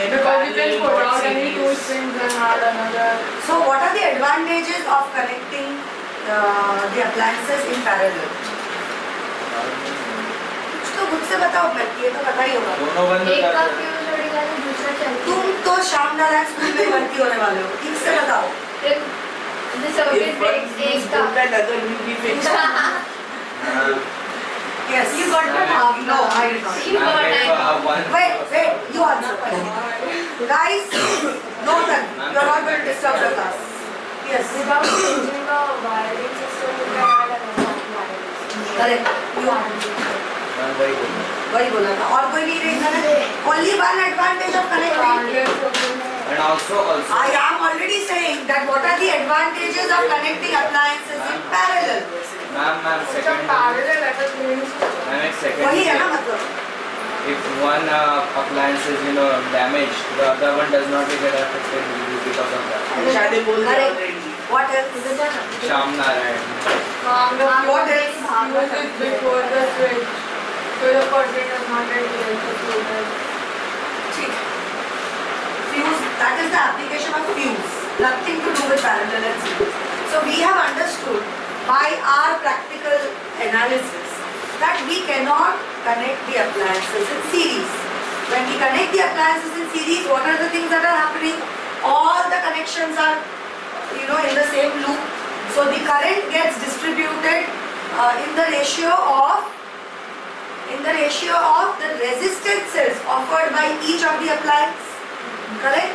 Because you can put out any two strings and add another. So what are the advantages of connecting the appliances in parallel? कुछ तो मुझसे बताओ, मैं ये तो पता ही होगा. दोनों बंद हो एक का जाते हैं. फ्यूज उड़ेगा तो दूसरा चलता तुम तो शाम नारायण स्कूल में भर्ती होने वाले हो, ठीक से बताओ. है. The circuit breaks. एक का. Yes. You got the half. No, I did not. You got it. Wait, you answer. Guys, no turn. You're not going to disturb the class. Yes. Without changing the wiring system, you can add another wiring. Correct. You are. वही बोला था. और कोई नहीं reason है. Only one advantage of connecting. And also. I am already saying that what are the advantages of connecting appliances in parallel. Ma'am, second. वही है ना मतलब. If one appliance is damaged, the other one does not get affected because of that. Correct. What else? Sham Narayan. What else? Use it before the switch, so the person does not get electrocuted. Fuse, that is the application of fuse. Nothing to do with parallel and series. So we have understood by our practical analysis that we cannot connect the appliances in series. When we connect the appliances in series, what are the things that are happening? All the connections are, in the same loop. So the current gets distributed in the ratio of the resistances offered by each of the appliances. Correct?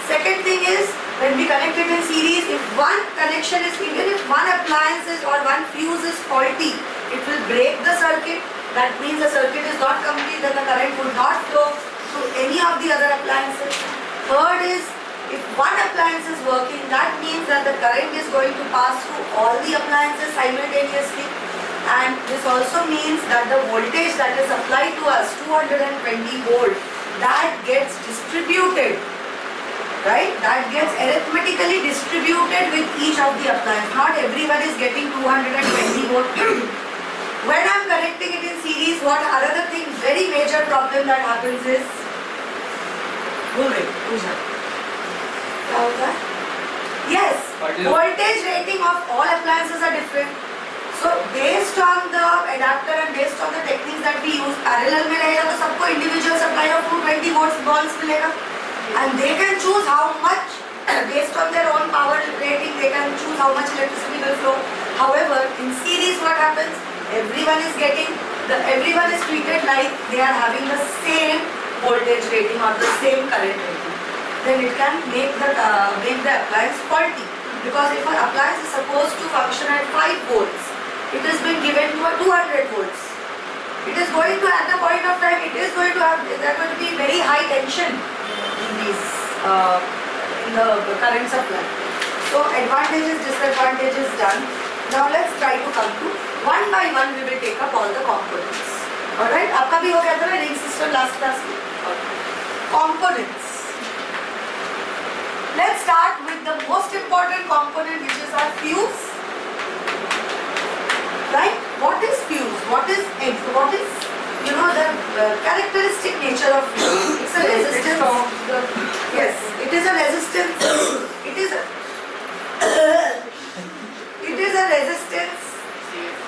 Second thing is, when we connect it in series, if one connection is, even if one appliance is or one fuse is faulty, it will break the circuit. That means the circuit is not complete, then the current would not flow to any of the other appliances. Third is, if one appliance is working, that means that the current is going to pass through all the appliances simultaneously. And this also means that the voltage that is applied to us, 220 volt, that gets distributed, right? That gets arithmetically distributed with each of the appliances. Not everyone is getting 220 volt. When I am connecting it in series, what another thing, very major problem that happens is, yes, voltage rating of all appliances are different. So based on the adapter and based on the techniques that we use, parallel में रहेगा तो सबको individual supply of 220 volts bulbs मिलेगा, and they can choose how much based on their own power rating. They can choose how much electricity will flow. However, in series, what happens? Everyone is treated like they are having the same voltage rating or the same current rating. Then it can make the appliance faulty, because if an appliance is supposed to function at 5 volts, it has been given to a 200 volts. It is going to, at the point of time, there is going to be very high tension in these in the current supply. So advantages, disadvantages done. Now let's try to come to one by one. We will take up all the components. All right. आपका भी हो गया था ना ring system last class में. Components. Let's start with the most important component, which is our fuse. Right? What is fuse? What is the characteristic nature of fuse? It's a resistance. Yes, it is a resistance. It is a resistance.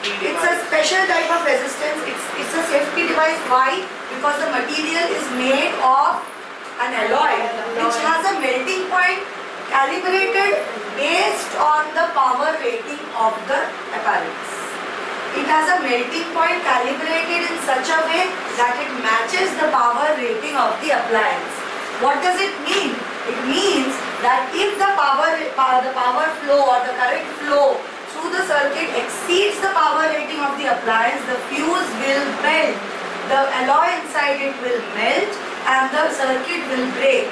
It's a special type of resistance. It's a safety device. Why? Because the material is made of an alloy which has a melting point calibrated based on the power rating of the apparatus. It has a melting point calibrated in such a way that it matches the power rating of the appliance. What does it mean? It means that if the power flow or the current flow through the circuit exceeds the power rating of the appliance, the fuse will melt. The alloy inside it will melt and the circuit will break.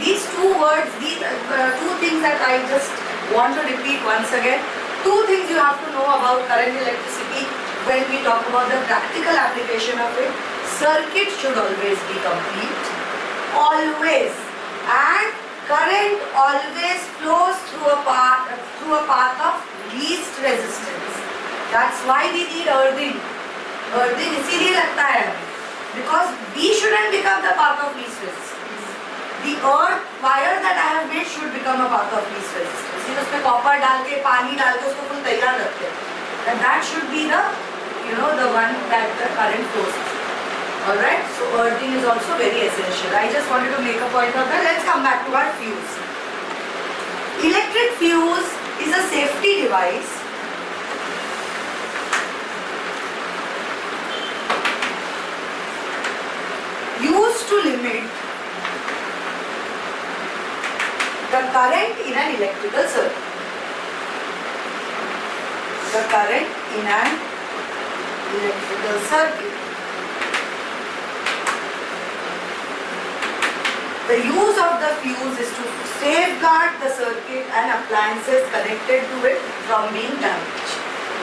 These two words, these two things that I just want to repeat once again. Two things you have to know about current electricity when we talk about the practical application of it. Circuit should always be complete, always, and current always flows through a path of least resistance. That's why we need earthing. Earthing इसीलिए लगता है, because we shouldn't become the path of least resistance. the earth wire that I have made should become a part of least resistance. You know, उसमें copper डाल के पानी डाल के उसको full तैयार रखते हैं. And that should be the, you know, the one that the current flows through. Alright, so earthing is also very essential. I just wanted to make a point of that. Let's come back to our fuse. Electric fuse is a safety device used to limit the current in an electrical circuit. The current in an electrical circuit. The use of the fuse is to safeguard the circuit and appliances connected to it from being damaged.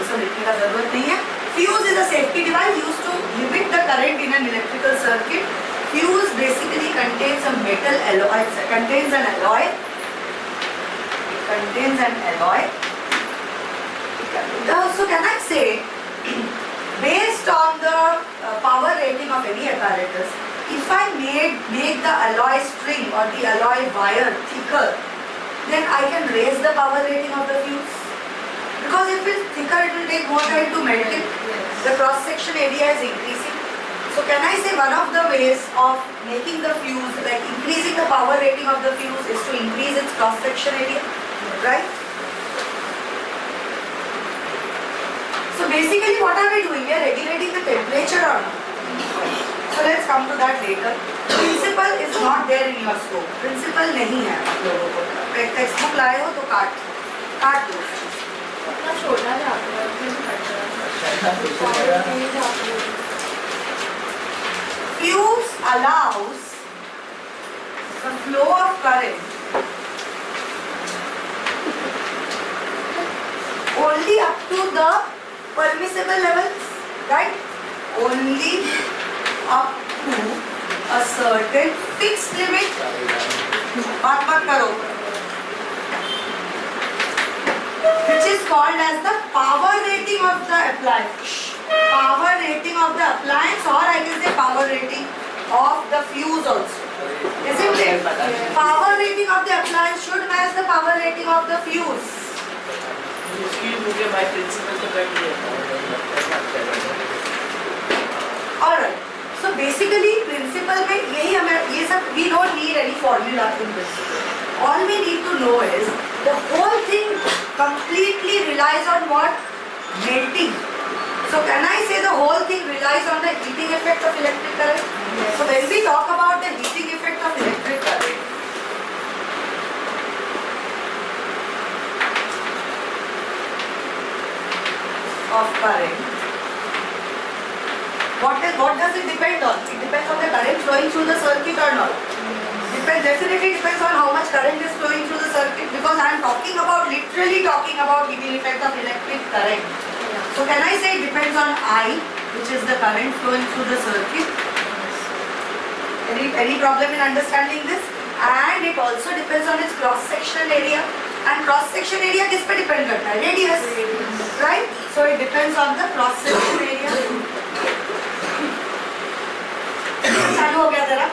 इसको लिखने का जरूरत नहीं है. Fuse is a safety device used to limit the current in an electrical circuit. Fuse basically contains a metal alloy. It contains an alloy. It contains an alloy. So can I say, based on the power rating of any apparatus, if I make the alloy string or the alloy wire thicker, then I can raise the power rating of the fuse. Because if it's thicker, it will take more time to melt it. The cross section area is increasing. So can I say one of the ways of making the fuse, like increasing the power rating of the fuse, is to increase its cross section area, right? So basically what are we doing? We are regulating the temperature or not? So let's come to that later. Principle is not there in your scope. Principle नहीं है आप लोगों को. Text book लाए हो तो काट दो. अपना छोटा जाता है Fuse allows the flow of current only up to the permissible levels, right? Only up to a certain fixed limit. बात मत करो. Which is called as the power rating of the appliance. Power rating of the appliance, or I can say power rating of the fuse also. Isn't it? Power rating of the appliance should match the power rating of the fuse. Alright. So basically principle में यही हमें ये सब, we don't need any formula in principle. All we need to know is the whole thing completely relies on what? Melting. So can I say the whole thing relies on the heating effect of electric current? Yes. So when we talk about the heating effect of electric current, what does it depend on? It depends on the current flowing through the circuit or not. Definitely depends on how much current is flowing through the circuit, because I am literally talking about heating effect of electric current. So can I say it depends on I, which is the current flowing through the circuit? Any problem in understanding this? And it also depends on its cross sectional area. And cross section area किस पे depend करता है? Radius, right? So it depends on the cross section area. चालू हो गया तेरा?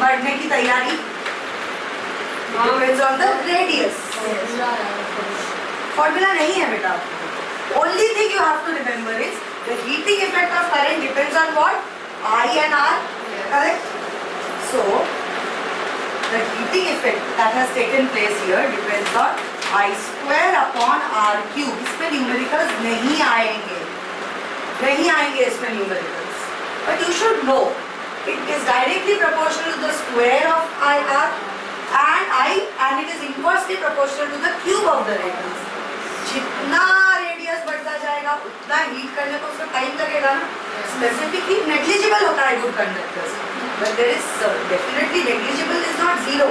बढ़ने की तैयारी? Depends on the radius. Formula नहीं है बेटा. Only thing you have to remember is the heating effect of current depends on what? I and R, correct? So the heating effect that has taken place here depends on I square upon R cube. इसमें numericals नहीं आएंगे इसमें numericals. But you should know it is directly proportional to the square of IR and it is inversely proportional to the cube of the radius. जितना radius बढ़ता जाएगा उतना heat करने को उसका टाइम लगेगा ना. स्पेसिफिक हीट नेग्लिजिबल होता है good conductors, but there is definitely negligible is not zero.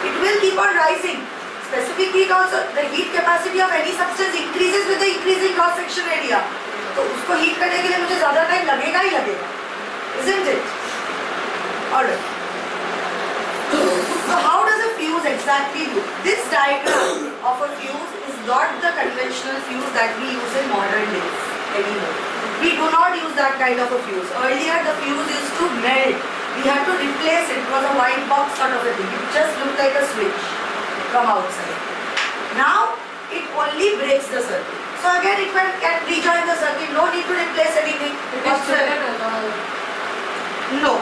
It will keep on rising. Specific heat also, the heat capacity of any substance increases with the increasing cross section area. तो उसको heat करने के लिए मुझे ज्यादा time लगेगा ही लगेगा. Isn't it? Alright. So how does a fuse exactly look? This diagram of a fuse is not the conventional fuse that we use in modern days anymore. We do not use that kind of a fuse. Earlier the fuse used to melt. We had to replace replace it. It was a white box sort of a thing. It just looked like a switch from outside. Now it only breaks the circuit. So again it can rejoin the circuit. No need to replace anything. It is still an alloy. No,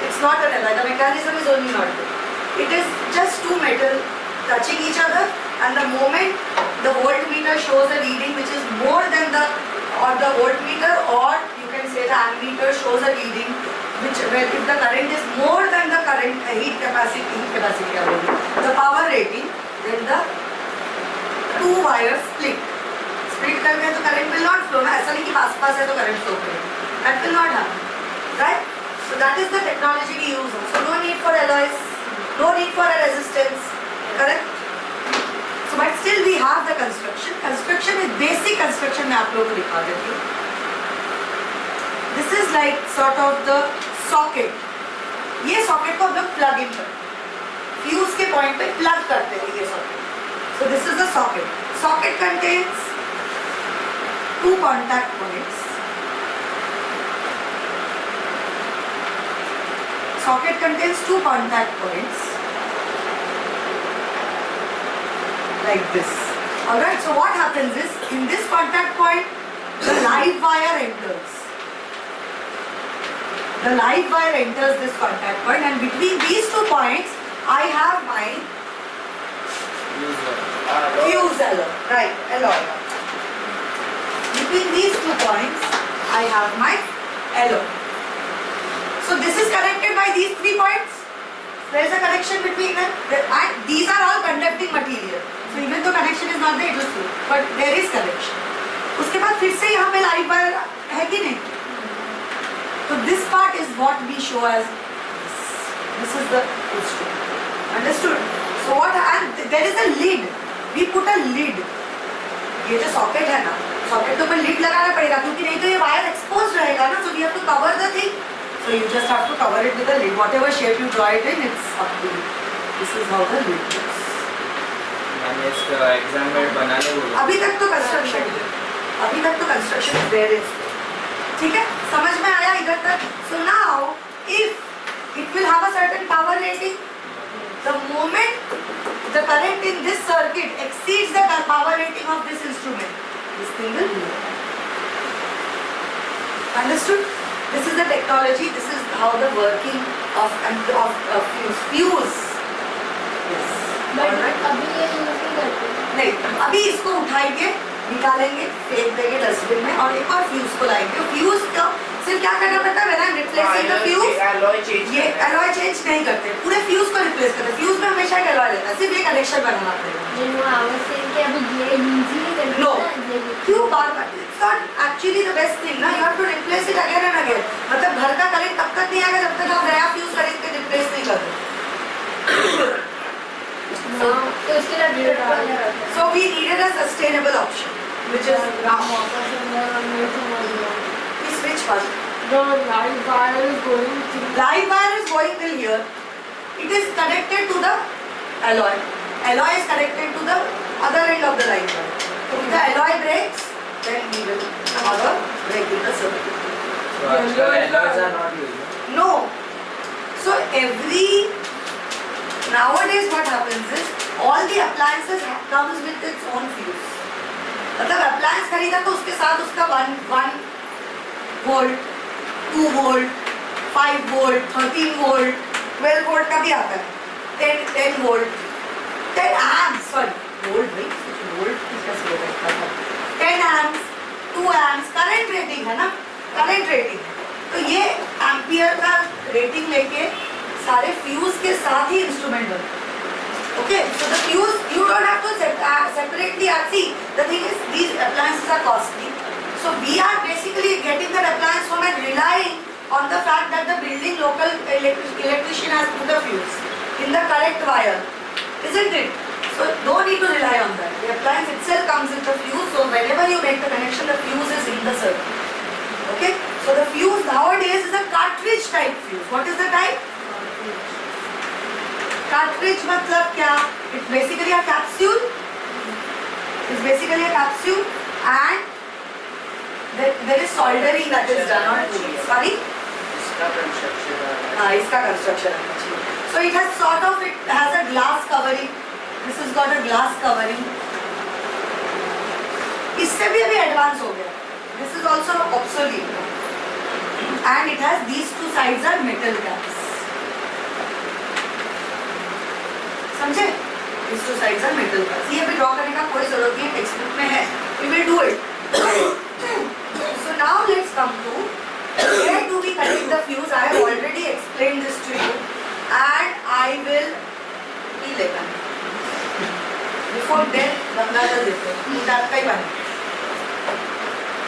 it's not an alloy. The mechanism is only not there. It is just two metal touching each other, and the moment the voltmeter shows a reading which is more than the voltmeter, or you can say the ammeter shows a reading which, well, if the current is more than the current heat capacity the power rating, then the two wires split करके तो current will not flow ना, ऐसा नहीं कि पास है तो current flow करेगा, that will not happen, right? So that is the technology we use. So no need for alloys, no need for a resistance, correct? So but still we have the construction. Construction is basic construction मैं आप लोगों को दिखा देती हूँ. This is like sort of the socket. ये socket को हम लोग plug in करते हैं. Fuse के point पे plug करते हैं ये socket. So this is the socket. Socket contains two contact points. Socket contains two contact points like this. Alright, so what happens is, in this contact point, the live wire enters. The live wire enters this contact point, and between these two points, I have my fuse alloy. Right, alloy. Between these two points, I have my alloy. So this is connected by these 3 points. There is a connection between them, and these are all conducting material. So even though connection is not there, it will flow, but there is connection. उसके बाद फिर से यहाँ पे live wire है कि नहीं? So this part is what we show as this. This is the instrument. Understood? So what? And there is a lid. We put a lid. ये जो socket है ना, socket के ऊपर lid लगाना पड़ेगा, क्योंकि नहीं तो ये wire exposed रहेगा ना. So we have to cover the thing. So you just have to cover it with a lid. Whatever shape you draw it in, it's up to you. This is how the lid looks. मैंने इसका exam में बनाने बोला. अभी तक तो construction is there is. ठीक है? समझ में आया इधर तक? So now, if it will have a certain power rating, the moment the current in this circuit exceeds the power rating of this instrument, this thing will blow. Understood? This is the technology. This is how the working of fuse. Yes. But Alright? अभी ये use नहीं करते. नहीं, अभी इसको उठाएंगे, निकालेंगे, फेंक देंगे डस्टबिन में, और एक और फ्यूज को लाएंगे. फ्यूज का सिर्फ क्या करना पड़ता है? When I'm replacing the fuse, ये alloy change नहीं करते, पूरे फ्यूज को रिप्लेस करते. फ्यूज में हमेशा एक alloy रहता है, सिर्फ ये कनेक्शन बनाना पड़ेगा. जिनको आवाज से कि अभी ये यूज ही नहीं करते. No. क्यों बार-बार? It's not actually the best thing ना. You have to replace it again and again. मतलब घर का करंट तब तक नहीं आएगा जब तक आप नया फ्यूज खरीद के रिप्लेस नहीं करते. तो इसके लिए So we needed a sustainable option, which is now. Please switch first. The live wire is going through. Live wire is going till here. It is connected to the alloy. Alloy is connected to the other end of the live wire. So if the alloy breaks, then we will have a break in the circuit. So आजकल alloys are not used. No. So nowadays what happens is, all the appliances comes with its own fuse. मतलब appliance खरीदा तो उसके साथ उसका 1 volt, 2 volt, 5 volt, 13 volt, 12 volt का भी आता है. 10 volt, 10 amps, sorry, volt नहीं, volt किसका से होता है? 10 amps, 2 amps, current rating है ना? Current rating. तो ये एम्पियर का रेटिंग लेके सारे फ्यूज के साथ ही इंस्ट्रूमेंट बनते हैं. Okay, so the fuse, you don't have to separately see. The thing is, these appliances are costly. So we are basically getting that appliance home and relying on the fact that the building local electrician has put a fuse in the correct wire, isn't it? So no need to rely on that. The appliance itself comes with the fuse. So whenever you make the connection, the fuse is in the circuit. Okay. So the fuse nowadays is a cartridge type fuse. What is the type? Cartridge मतलब क्या? It's basically a capsule. It's basically a capsule, and there is soldering that is done on it. Sorry? हाँ इसका construction आना चाहिए. So it has sort of, it has a glass covering. This has got a glass covering. इससे भी अभी advance हो गया. This is also obsolete. And it has these two sides are metal caps. समझे? These two sides are metal caps. ये भी draw करने का कोई जरूरत नहीं है, टेक्स्ट बुक में है. We will do it. So now let's come to where do we connect the fuse? I have already explained this to you, and I will be later. Before then, Gangada देखो, उतार का ही बना.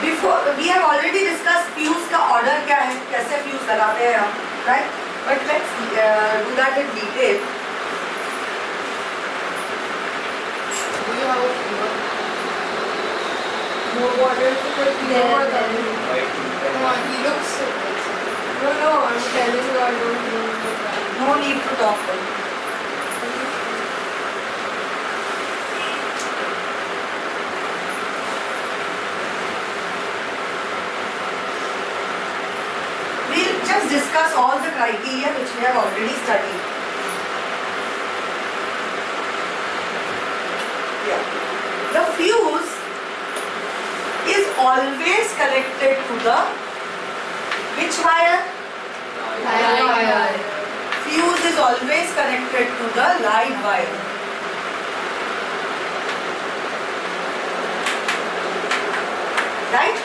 Before we have already discussed fuse का order क्या है, कैसे fuse लगाते हैं हम, right? But let's do that in detail. Do you have a fever? No water to put White Come on, he looks so good. No, I'm telling you, I don't know. No need to talk. We'll just discuss all the criteria which we have already studied. Yeah. The fuse is always connected to the which wire? Live wire. Fuse is always connected to the live wire. Right?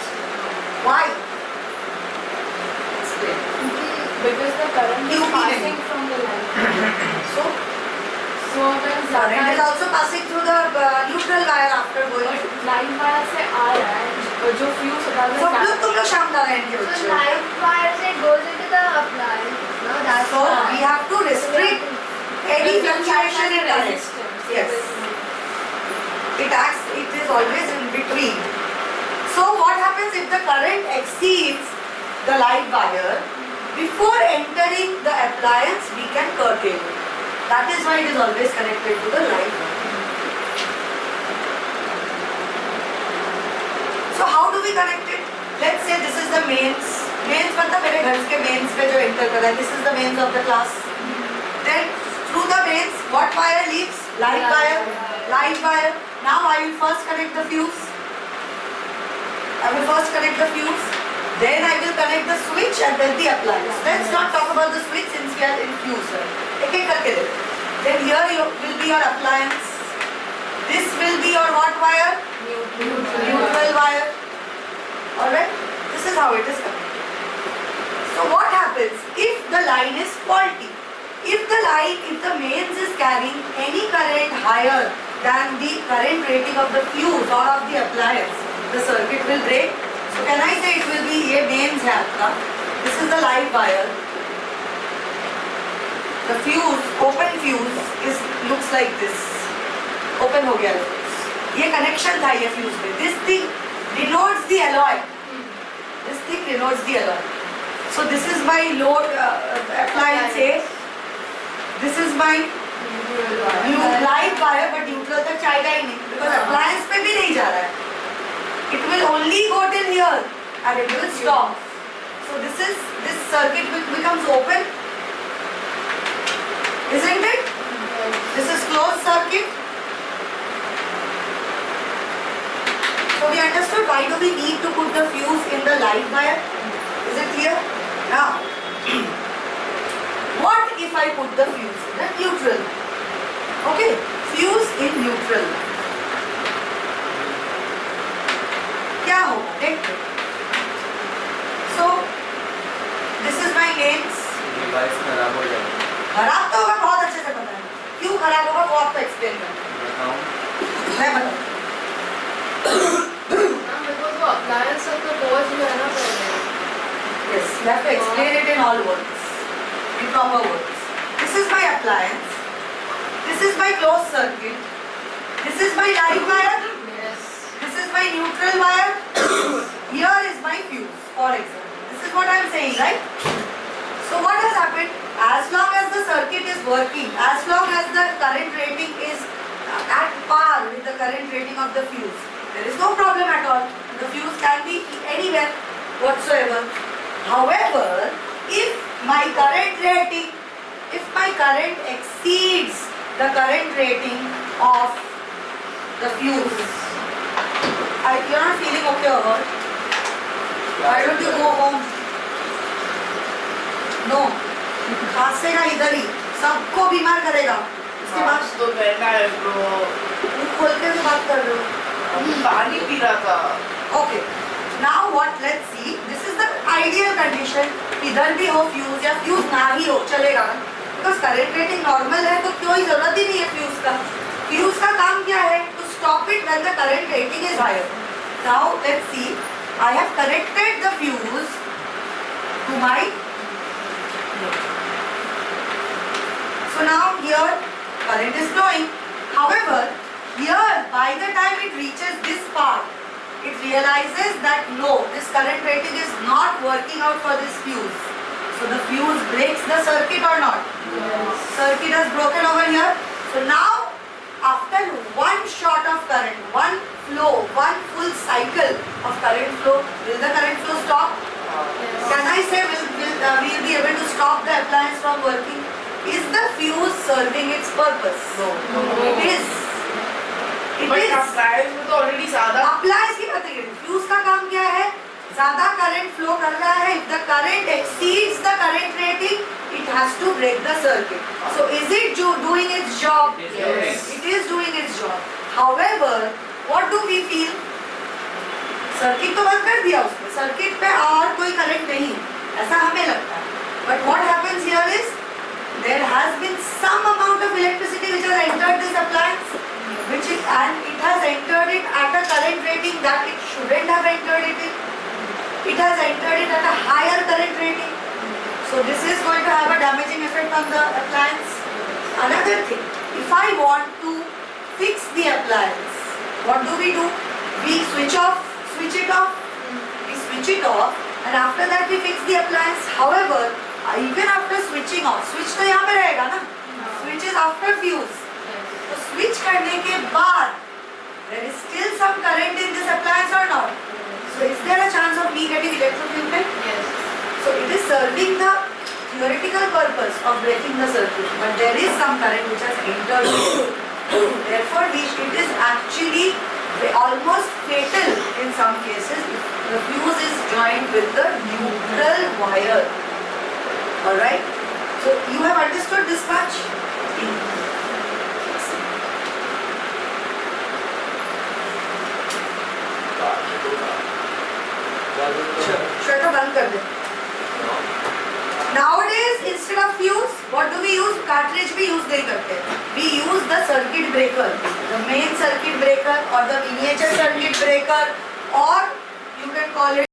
Why? Explain. Because the current is UP passing from the line. So, when current is also passing through the neutral wire after going. Line wire से आ रहा है और जो fuse होता है सब लोग तुम लोग शाम नारायण के So बच्चे हो. live wire say goes into the appliance. No, that's So why. we have to restrict any fluctuation in current. Yes. It acts, it is always in between. So what happens if the current exceeds the live wire? Before entering the appliance, we can curtail it. That is why it is always connected to the live wire. So how do we connect it? Let's say this is the mains. Mains मतलब मेरे घर के mains पे जो enter कर रहा है. This is the mains of the class. Then through the mains, what wire leaves? Live wire. Live wire. Now I will first connect the fuse. I will first connect the fuse. Then I will connect the switch and then the appliance. Let's not talk about the switch since we are in fuse. एक एक करके देखो. Then here will be your appliance. This will be your what wire? Neutral wire. Alright? This is how it is connected. So what happens if the line is faulty? If the mains is carrying any current higher than the current rating of the fuse or of the appliance, the circuit will break. So can I say it will be ये mains है आपका. This is the live wire. The fuse, open fuse looks like this. Open हो गया fuse. ये connection था ये fuse में. This thing denotes the alloy. This thing denotes the alloy. So this is my load appliance A. This is my live wire, but neutral तक जाएगा ही नहीं because appliance पे भी नहीं जा रहा है. It will only go till here and it will stop. So this circuit becomes open, isn't it? This is closed circuit. So we understood why do we need to put the fuse in the live wire? Is it clear? Now, what if I put the fuse in the neutral? Okay, fuse in neutral. क्या होगा देखते. So this is my mains. Device खराब हो जाएगा. खराब तो होगा, बहुत अच्छे से पता है. क्यों खराब होगा वो आपको एक्सप्लेन करना. बताऊं? मैं बताऊँ. because वो appliance of the boards में है ना पहले. Yes, you have to explain it in all words, in proper words. This is my appliance. This is my closed circuit. This is my live wire. Yes. This is my neutral wire. Here is my fuse, for example. This is what I am saying, right? So what has happened? As long as the circuit is working, as long as the current rating is at par with the current rating of the fuse, there is no problem at all. The fuse can be anywhere whatsoever. However, if my current rating, if my current exceeds the current rating of the fuse, you're not feeling okay or what? Why don't you go home? No, खांसेगा इधर ही, सबको बीमार करेगा. इसके बाद तो पहना है bro. मुंह खोल के भी बात कर रहे हो. पानी पी रहा था. Okay. Now what? Let's see. This is the ideal condition. इधर भी हो फ्यूज या फ्यूज ना ही हो चलेगा. Because current rating normal है तो कोई जरूरत ही नहीं है फ्यूज का. फ्यूज का काम क्या है? To stop it when the current rating is higher. Now let's see. I have connected the fuse to my. So now here current is flowing. However, here by the time it reaches this part, it realizes that no, this current rating is not working out for this fuse. So the fuse breaks the circuit or not? Yes. Circuit has broken over here. So now after one shot of current, one flow, one full cycle of current flow, will the current flow stop? Can I say we'll be able to stop the appliance from working? Is the fuse serving its purpose? No. It is. It But is. appliance में तो already ज़्यादा. Appliance की बात है. Fuse का काम क्या है? ज़्यादा current flow कर रहा है. If the current exceeds the current rating, it has to break the circuit. So is it doing its job? Yes. It is doing its job. However, what do we feel? Circuit तो बंद कर दिया उसने. Circuit पे और कोई current नहीं, ऐसा हमें लगता है. But what happens here is there has been some amount of electricity which has entered this appliance, and it has entered it at a current rating that it shouldn't have entered it in. It has entered it at a higher current rating. So this is going to have a damaging effect on the appliance. Another thing, if I want to fix the appliance, what do? We switch it off. We switch it off, and after that we fix the appliance. However, even after switching off, switch तो यहाँ पे रहेगा ना? Switch is after fuse. तो switch करने के बाद, there is still some current in this appliance or not? So is there a chance of me getting electrocuted? Yes. So it is serving the theoretical purpose of breaking the circuit, but there is some current which has entered. Therefore, it is actually almost fatal in some cases if the fuse is joined with the neutral wire. Alright? So you have understood this much? Shut बंद कर दे. Nowadays, instead of fuse, what do we use? Cartridge भी use नहीं करते. We use the circuit breaker, the main circuit breaker or the miniature circuit breaker, or you can call it